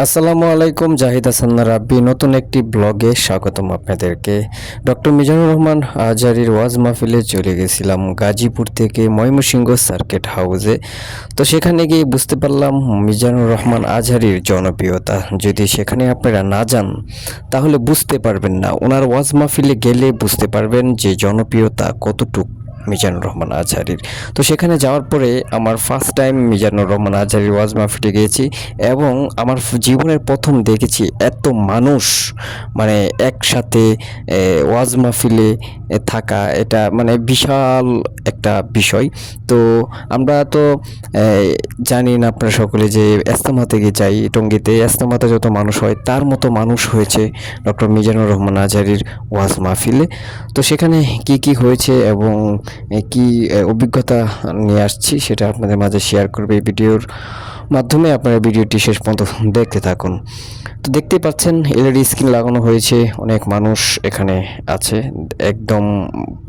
আসসালামু আলাইকুম, জাহিদ হাসান রাব্বি নতুন একটি ব্লগে স্বাগতম আপনাদেরকে। ডক্টর মিজানুর রহমান আজহারীর ওয়াজ মাহফিলে চলে গেছিলাম গাজীপুর থেকে ময়মনসিংহ সার্কিট হাউসে। তো সেখানে গিয়ে বুঝতে পারলাম মিজানুর রহমান আজহারীর জনপ্রিয়তা। যদি সেখানে আপনারা না যান তাহলে বুঝতে পারবেন না, ওনার ওয়াজ মাহফিলে গেলে বুঝতে পারবেন যে জনপ্রিয়তা কতটুকু মিজানুর রহমান আজহারীর। তো সেখানে যাওয়ার পরে আমার ফার্স্ট টাইম মিজানুর রহমান আজহারীর ওয়াজ মাহফিলে গিয়েছি এবং আমার জীবনের প্রথম দেখেছি এত মানুষ মানে একসাথে ওয়াজ মাহফিলে থাকা, এটা মানে বিশাল একটা বিষয়। তো আমরা তো জানি না আপনারা সকলে যে ইজতেমা থেকে যাই টঙ্গীতে, ইজতেমাতে যত মানুষ হয় তার মতো মানুষ হয়েছে ডক্টর মিজানুর রহমান আজহারীর ওয়াজ মাহফিলে। তো সেখানে কি হয়েছে এবং কি অভিজ্ঞতা নিয়ে আসছি সেটা আপনাদের মাঝে শেয়ার করবে এই ভিডিওর মাধ্যমে। আপনারা ভিডিওটি শেষ পর্যন্ত দেখতে থাকুন। তো দেখতেই পাচ্ছেন এলইডি স্ক্রিন লাগানো হয়েছে, অনেক মানুষ এখানে আছে, একদম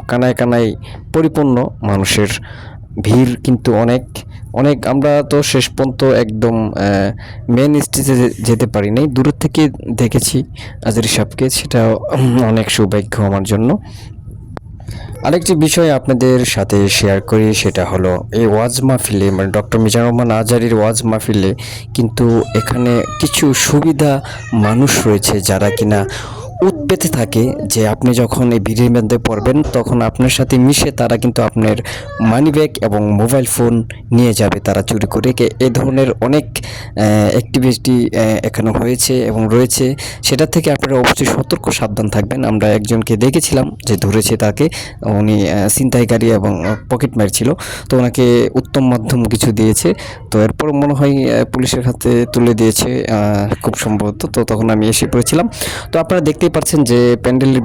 কানায় কানায় পরিপূর্ণ মানুষের ভিড় কিন্তু অনেক অনেক। আমরা তো শেষ পর্যন্ত একদম মেন স্টেজে যেতে পারি নাই, দূরের থেকে দেখেছি আজহারী সাহেবকে, সেটা অনেক সৌভাগ্য আমার জন্য। আরেকটি বিষয় আপনাদের সাথে শেয়ার করি, সেটা হলো এই ওয়াজ মাহফিলে মানে ডক্টর মিজানুর রহমান আজহারীর ওয়াজ মাহফিলে কিন্তু এখানে কিছু সুবিধা মানুষ রয়েছে যারা কিনা উৎপেতে থাকে যে আপনি যখন এই ভিড়ের মধ্যে পড়বেন তখন আপনার সাথে মিশে তারা কিন্তু আপনার মানিব্যাগ এবং মোবাইল ফোন নিয়ে যাবে, তারা চুরি করে। এ ধরনের অনেক অ্যাক্টিভিটি এখানে হয়েছে এবং রয়েছে, সেটা থেকে আপনারা অবশ্যই সতর্ক সাবধান থাকবেন। আমরা একজনকে দেখেছিলাম যে ধরেছে তাকে, উনি ছিনতাইকারী এবং পকেট মার ছিল, তো ওনাকে উত্তম মাধ্যম কিছু দিয়েছে। তো এরপর মনে হয় পুলিশের হাতে তুলে দিয়েছে খুব সম্ভবত। তো তখন আমি এসে পড়েছিলাম। তো আপনারা দেখতেই পাচ্ছেন যে প্যান্ডেলের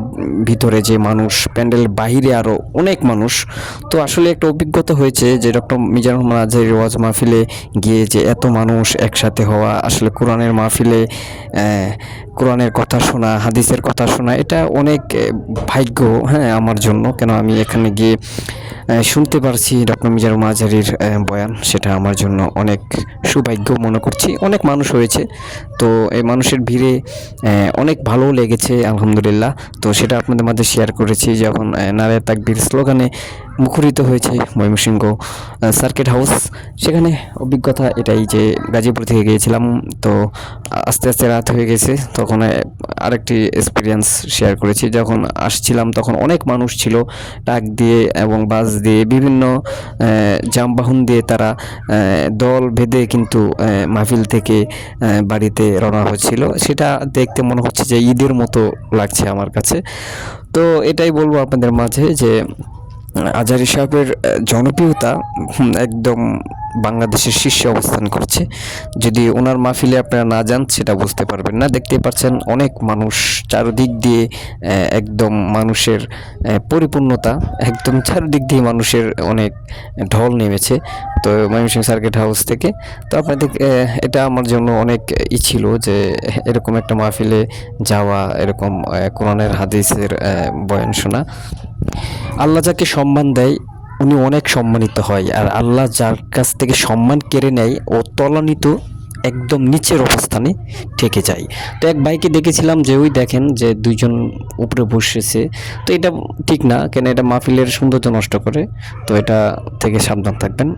ভিতরে যে মানুষ, প্যান্ডেলের বাহিরে আরও অনেক মানুষ। তো আসলে একটা অভিজ্ঞতা হয়েছে যে ডক্টর মিজানুর রহমান আজহারীর ওয়াজ মাহফিলে গিয়ে যে এত মানুষ একসাথে হওয়া, আসলে কোরআনের মাহফিলে কোরআনের কথা শোনা, হাদিসের কথা শোনা, এটা অনেক ভাগ্য, হ্যাঁ, আমার জন্য। কেন আমি এখানে গিয়ে শুনতে পারছি ডক্টর মিজানুর রহমান আজহারীর বয়ান, সেটা আমার জন্য অনেক সৌভাগ্য মনে করছি। অনেক মানুষ হয়েছে, তো এই মানুষের ভিড়ে অনেক ভালো লেগেছে আলহামদুলিল্লাহ। তো সেটা আপনাদের মাঝে শেয়ার করেছি যখন নারে তাকবীর স্লোগানে মুখরিত হয়েছে ময়মনসিংহ সার্কিট হাউস। সেখানে অভিজ্ঞতা এটাই যে গাজীপুর থেকে গিয়েছিলাম, তো আস্তে আস্তে রাত হয়ে গেছে, তখন আরেকটি এক্সপিরিয়েন্স শেয়ার করেছি। যখন আসছিলাম তখন অনেক মানুষ ছিল, ট্রাক দিয়ে এবং বাস দিয়ে বিভিন্ন যানবাহন দিয়ে তারা দল বেঁধে কিন্তু মাহফিল থেকে বাড়িতে রওনা হচ্ছিল। সেটা দেখতে মনে হচ্ছে যে ঈদের মতো লাগছে আমার কাছে। তো এটাই বলবো আপনাদের মাঝে যে আজহারী সাহেবের জনপ্রিয়তা একদম বাংলাদেশের শীর্ষে অবস্থান করছে। যদি ওনার মাহফিলে আপনারা না যান সেটা বুঝতে পারবেন না। দেখতেই পাচ্ছেন অনেক মানুষ চারদিক দিয়ে, একদম মানুষের পরিপূর্ণতা, একদম চারদিক দিয়ে মানুষের অনেক ঢল নেমেছে। তো ময়মনসিংহ সার্কিট হাউস থেকে তো আপনাদের এটা আমার জন্য অনেক ছিল যে এরকম একটা মাহফিলে যাওয়া, এরকম কোরআনের হাদিসের বয়ান শোনা। আল্লাহ যাকে সম্মান দেয় উনি অনেক সম্মানিত হয়, আর আল্লাহ যার কাছ থেকে সম্মান কেড়ে নেয় ও তলানিত একদম নিচের অবস্থানে থেকে যায়। তো এক ভাইকে দেখেছিলাম যে ওই দেখেন যে দুইজন উপরে বসেছে, তো এটা ঠিক না, কেন এটা মাহফিলের সৌন্দর্য নষ্ট করে। তো এটা থেকে সাবধান থাকবেন।